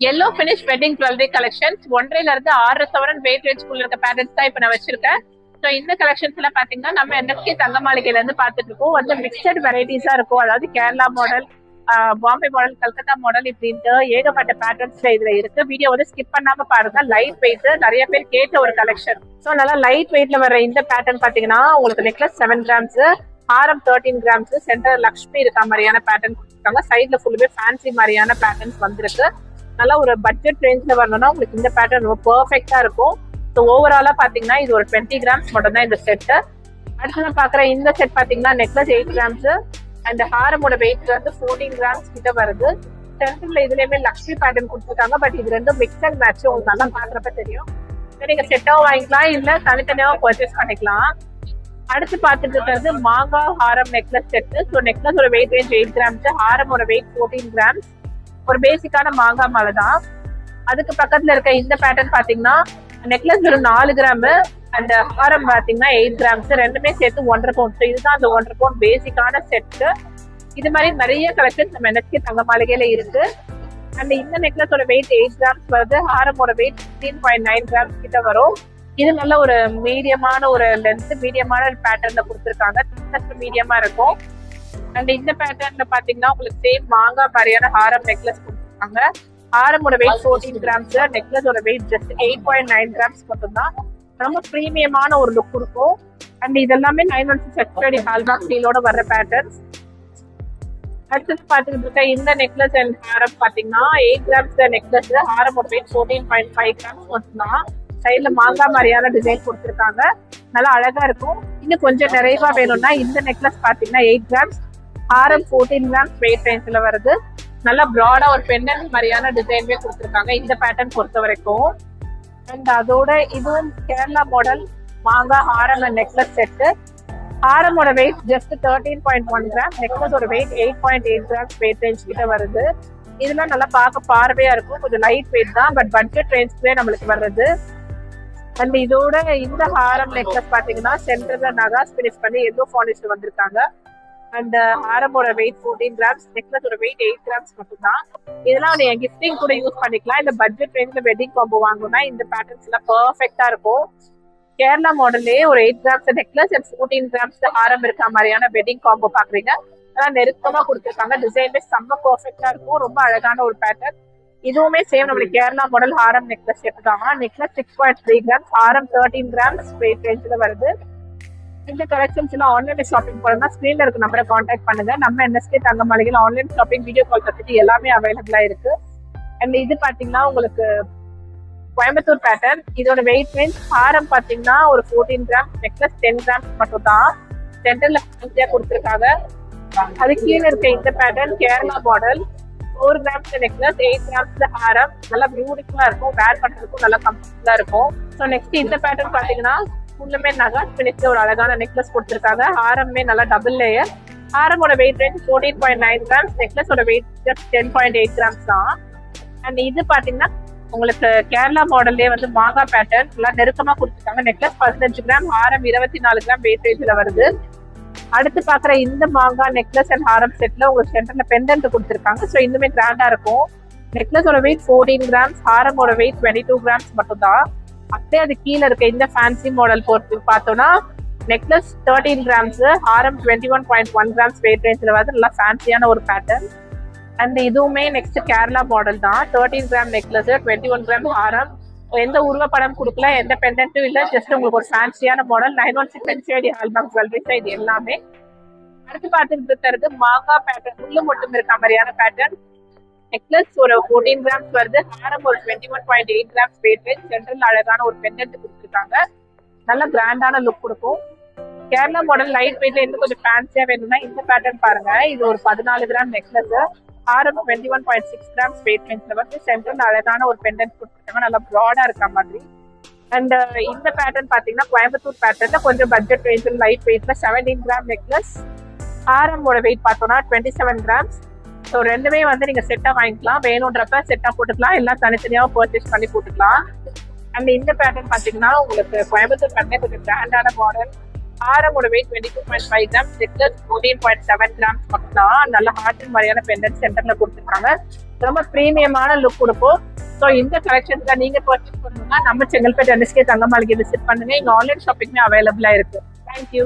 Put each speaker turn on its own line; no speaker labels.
yellow finish wedding jewelry collections 1.5 இருந்து 6 சவரன் weight range குள்ள இருக்க பேட்டர்ன்ஸ் தான் இப்ப நான் வச்சிருக்கேன். சோ இந்த கலெக்ஷன்ஸ் எல்லாம் பாத்தீங்கன்னா நம்ம என்எஸ்கே தங்க மாளிகையில இருந்து பாத்துட்டு இருக்கோம். வந்து மிக்சட் வெரைட்டிஸா இருக்கும். அதாவது Kerala model, Bombay model, Calcutta model இப்படின்ட்டு ஏகப்பட்ட பேட்டர்ன்ஸ்ல இதுல இருக்கு. வீடியோ வந்து ஸ்கிப் பண்ணாம பாருங்க. லைட் வெயிட் நிறைய பேர் கேட்ட ஒரு கலெக்ஷன். சோ நல்லா லைட் வெயிட்ல வர இந்த பேட்டர்ன் பாத்தீங்கன்னா உங்களுக்கு நெக்லஸ் 7 கிராம்ஸ், ஹாரம் 13 கிராம்ஸ், சென்டர் லக்ஷ்மி இருக்க மாதிரியான பேட்டர்ன் கொடுத்துருக்காங்க. சைட்ல ஃபுல்லுமே ஃபேன்சி மாதிரியான பேட்டர்ன்ஸ் வந்திருக்கு. நல்லா ஒரு பட்ஜெட் ரேஞ்ச்ல வரணும்னா உங்களுக்கு இந்த பேட்டர்ன் ரொம்ப பெர்ஃபெக்டா இருக்கும். ஸோ ஓவராலா பாத்தீங்கன்னா இது ஒரு 20 கிராம்ஸ் மட்டும் தான் இந்த செட்டு. அடுத்து நான் பாக்குற இந்த செட் பாத்தீங்கன்னா நெக்லஸ் 8 கிராம்ஸ் அண்ட் ஹாரமோட வெயிட் வந்து 14 கிராம்ஸ் கிட்ட வருது. சென்டர்ல இதுலயுமே லக்ஷ்மி பேட்டர்ன் கொடுத்துருக்காங்க. பட் இது ரெண்டும் மிக்ஸ் அண்ட் மேட்ச் உங்களுக்கு நல்லா பாக்குறப்ப தெரியும். நீங்க செட்டாவும் வாங்கிக்கலாம், இல்ல தனித்தனியாவும் பர்ச்சேஸ் பண்ணிக்கலாம். அடுத்து பாத்துட்டு இருக்கிறது மாங்காய் ஹாரம் நெக்லஸ் செட்டு. ஸோ நெக்லஸோட வெயிட் ரேஞ்ச் 8 கிராம்ஸ், ஹாரமோட வெயிட் 14 கிராம்ஸ். ஒரு பேசிக்கான மாங்காய் மாலை தான். அதுக்கு பக்கத்துல இருக்க இந்த பேட்டர்ன் பாத்தீங்கன்னா நெக்லஸ் ஒரு 4 கிராம் அண்ட் ஹாரம் பாத்தீங்கன்னா 8 கிராம்ஸ். ரெண்டுமே சேர்த்து 1.5 பவுண்ட். இதுதான் அந்த 1.5 பவுண்ட் பேசிக்கான செட்டு. இது மாதிரி நிறைய கலெக்ஷன்ஸ் நம்ம என்எஸ்கே தங்க மாளிகையில இருக்கு. அண்ட் இந்த நெக்லஸோட வெயிட் 8 கிராம்ஸ் வருது. ஹாரமோட வெயிட் 16.9 கிராம்ஸ் கிட்ட வரும். இது நல்ல ஒரு மீடியமான ஒரு லென்த், மீடியமான பேட்டர்ன்ல கொடுத்துருக்காங்க. மீடியமா இருக்கும். அண்ட் இந்த பேட்டர்ன்ல பாத்தீங்கன்னா உங்களுக்கு சேம் மாங்காய் மாதிரியான ஹாரம் நெக்லஸ் கொடுத்துருக்காங்க. ஹாரமோட வெயிட் 14 கிராம்ஸ், நெக்லஸோட வெயிட் ஜஸ்ட் 8.9 கிராம்ஸ் மட்டும் தான். ரொம்ப பிரீமியமான ஒரு லுக் கொடுக்கும். அண்ட் இதெல்லாமே 916 எக்ஸ்ட்ரா ஹால்மார்க் ஸ்டீலோட வர்ற பேட்டர்ன்ஸ். அடுத்து பாத்துக்கிட்டு இருக்க இந்த நெக்லஸ் அண்ட் ஹாரம் பாத்தீங்கன்னா 8 கிராம்ஸ் நெக்லஸ், ஹாரமோட வெயிட் 14.5 கிராம்ஸ் மட்டும் தான். சைட்ல மாங்காய் மாதிரியான டிசைன் கொடுத்துருக்காங்க. நல்லா அழகா இருக்கும். இன்னும் கொஞ்சம் நிறைவா வேணும்னா இந்த நெக்லஸ் பாத்தீங்கன்னா 8 கிராம்ஸ், ஹாரம் 14 கிராம்ஸ் வெயிட் ரேஞ்ச்ல வருது. நல்லா ப்ராடா ஒரு பெண்டன்ட் மாதிரியான டிசைன்வே கொடுத்துருக்காங்க இந்த பேட்டர்ன் பொறுத்த வரைக்கும். அண்ட் அதோட இதுவும் கேரளா மாடல் மாங்காய் ஹாரம் அண்ட் நெக்லஸ் செட்டு. ஹாரமோட வெயிட் ஜஸ்ட் 13.1 கிராம், நெக்லஸோட வெயிட் 8.8 கிராம்ஸ் வெயிட் ரேஞ்ச் கிட்ட வருது. இதெல்லாம் நல்லா பார்க்க பார்வையா இருக்கும். கொஞ்சம் லைட் வெயிட் தான், பட் பட்ஜெட் ரேஞ்ச்லயே நம்மளுக்கு வர்றது. அண்ட் இதோட இந்த ஹாரம் நெக்லஸ் பாத்தீங்கன்னா சென்டர்ல நகாஸ் பினிஷ் பண்ணி எல்லோ ஃபாலிஷ்ல வந்திருக்காங்க. அண்ட் ஹாரமோட வெயிட் 14 கிராம்ஸ், நெக்லஸோட வெயிட் 8 கிராம்ஸ் மட்டும் தான். இதெல்லாம் நீங்க கிஃப்டிங் கூட யூஸ் பண்ணிக்கலாம். இந்த பட்ஜெட் ரேஞ்ச்ல வெட்டிங் காம்போ வாங்கணும்னா இந்த பேட்டர்ன்ஸ் எல்லாம் பெர்ஃபெக்டா இருக்கும். கேரளா மாடல்லே ஒரு 8 கிராம்ஸ் நெக்லஸ் அண்ட் 14 கிராம்ஸ் ஹாரம் இருக்க மாதிரியான வெட்டிங் காம்போ பாக்குறீங்க. அதெல்லாம் நெருக்கமா கொடுத்துருக்காங்க. டிசைன்மே செம்ம பெர்ஃபெக்டா இருக்கும். ரொம்ப அழகான ஒரு பேட்டர்ன். இதுவுமே சேம் நம்மளுக்கு கேரளா மாடல் ஹாரம் நெக்லஸ் எடுத்துக்காங்க. நெக்லஸ் 6.3 கிராம்ஸ், ஹாரம் 13 கிராம்ஸ் வெயிட் ரேஞ்ச்ல வருது. இந்த கலெக்ஷன்ஸ் எல்லாம் ஆன்லைன்ல ஷாப்பிங் பண்ணா ஸ்கிரீன்ல இருக்க நம்பரை கான்டாக்ட் பண்ணுங்க. நம்ம என்எஸ்கே தங்க மாளிகையில online shopping, video call facility எல்லாமே அவைலபிளா இருக்கு. அண்ட் இது பாத்தீங்கன்னா உங்களுக்கு கோயம்புத்தூர் பேட்டர்ன். இதோட வெயிட் ரேஞ்ச் ஹாரம் பாத்தீங்கன்னா ஒரு 14 கிராம்ஸ், நெக்லஸ் 10 கிராம்ஸ் மட்டும் தான். சென்டர்ல கொடுத்துருக்காங்க. அது கீழே இருக்க இந்த pattern Kerala model 4 grams necklace, 8 grams ஹாரம். நல்லா பியூட்டிஃபுல்லா இருக்கும். வேர் பண்றதுக்கும் நல்லா கம்ஃபர்டபுளா இருக்கும். ஸோ நெக்ஸ்ட் இந்த பேட்டர்ன் பாத்தீங்கன்னா ஃபுல்லுமே நகாஸ் பினிஷ்ல ஒரு அழகான நெக்லஸ் கொடுத்துருக்காங்க. ஹாரமே நல்லா டபுள் லேயர். ஹாரமோட வெயிட் ரேஞ்ச் 14.9 கிராம்ஸ், நெக்லஸோட வெயிட் ஜஸ்ட் 10.8 கிராம்ஸ் தான். அண்ட் இது பாத்தீங்கன்னா உங்களுக்கு கேரளா மாடல்லே வந்து மாங்காய் பேட்டர்ன் எல்லாம் நெருக்கமா கொடுத்துருக்காங்க. நெக்லஸ் 15 கிராம், ஹாரம் 24 கிராம் வெயிட் ரேஞ்ச்ல வருது. அடுத்து பாக்குற இந்த மாங்காய் நெக்லஸ் அண்ட் ஹாரம் செட்ல உங்களுக்கு சென்டர்ல பெண்டன்ட் கொடுத்துருக்காங்க. ஸோ இன்னுமே கிராண்டா இருக்கும். நெக்லஸோட வெயிட் 14 கிராம்ஸ், ஹாரமோட வெயிட் 22 கிராம்ஸ் மட்டும் தான். அப்படியே அது கீழே இருக்க இந்த ஃபேன்சி மாடல் பொறுத்து பார்த்தோம்னா நெக்லஸ் 13 கிராம்ஸ், ஹாரம் 21.1 கிராம்ஸ் வெயிட் ரேஞ்ச்ல வருது. நல்லா ஃபேன்சியான ஒரு பேட்டர்ன். அண்ட் இதுவுமே நெக்ஸ்ட் கேரளா மாடல் தான். 13 கிராம் நெக்லஸ், 21 கிராம் ஹாரம். எந்த உருவப்படம் கொடுக்கல, எந்த பெண்டன்ட்டும் இல்லை. ஜஸ்ட் உங்களுக்கு ஒரு ஃபேன்சியான மாடல் 916 ஹால்மார்க் ஜுவல்லரிஸ் இது எல்லாமே. அடுத்து பார்த்துட்டு இருக்கிறது மாங்காய் பேட்டர்ன், முள்ளு மட்டும் இருக்க மாதிரியான பேட்டர்ன். நெக்லஸ் ஒரு 14 கிராம்ஸ் வருது. ஹாரம் ஒரு 21.8 கிராம்ஸ் வெயிட் ரேஞ்ச். சென்டர்ல அழகான ஒரு பெண்டன்ட் கொடுத்துருக்காங்க. நல்ல கிராண்டான லுக் கொடுக்கும். கேரளா மாடல் லைட் வெயிட்ல இன்னும் கொஞ்சம் ஃபேன்சியா வேணும்னா இந்த பேட்டர்ன் பாருங்க. இது ஒரு 14 கிராம் நெக்லஸ், ஹாரம் 21.6 கிராம்ஸ் வெயிட் ரேஞ்ச்ல வந்து சென்டர்ல அழகான ஒரு பெண்டன்ட் கொடுத்துருக்காங்க. நல்லா ப்ராடா இருக்க மாதிரி. அண்ட் இந்த பேட்டர்ன் பாத்தீங்கன்னா கோயம்புத்தூர் பேட்டர்ன்ல கொஞ்சம் பட்ஜெட் ரேஞ்சில் லைட் வெயிட்ல 17 கிராம் நெக்லஸ், ஹாரமோட வெயிட் பார்த்தோம்னா 27 கிராம்ஸ். ஸோ ரெண்டுமே வந்து நீங்க செட்டா வாங்கிக்கலாம். வேணும்ன்றப்ப செட்டா போட்டுக்கலாம், எல்லாம் தனித்தனியாக பர்ச்சேஸ் பண்ணி போட்டுக்கலாம். அண்ட் இந்த பேட்டர்ன் பாத்தீங்கன்னா உங்களுக்கு கோயம்புத்தூர் பேட்டர்ன் கொஞ்சம் கிராண்டான மாடல். ஹாரமோட வெயிட் 22.5 கிராம்ஸ், நெக்லஸ் 14.7 கிராம்ஸ் மட்டும் தான். நல்ல ஹார்ட் மாதிரியான பெண்டன்ட் சென்டர்ல கொடுத்துருக்காங்க. ரொம்ப பிரீமியமான லுக் கொடுக்கும். ஸோ இந்த கலெக்ஷன்ஸ்ல நீங்க பர்ச்சேஸ் பண்ணணும்னா நம்ம செங்கல்பேட் NSK தங்க மாளிகை விசிட் பண்ணுங்க. இங்க ஆன்லைன் ஷாப்பிங்மே அவைலபிளா இருக்கு. தேங்க்யூ.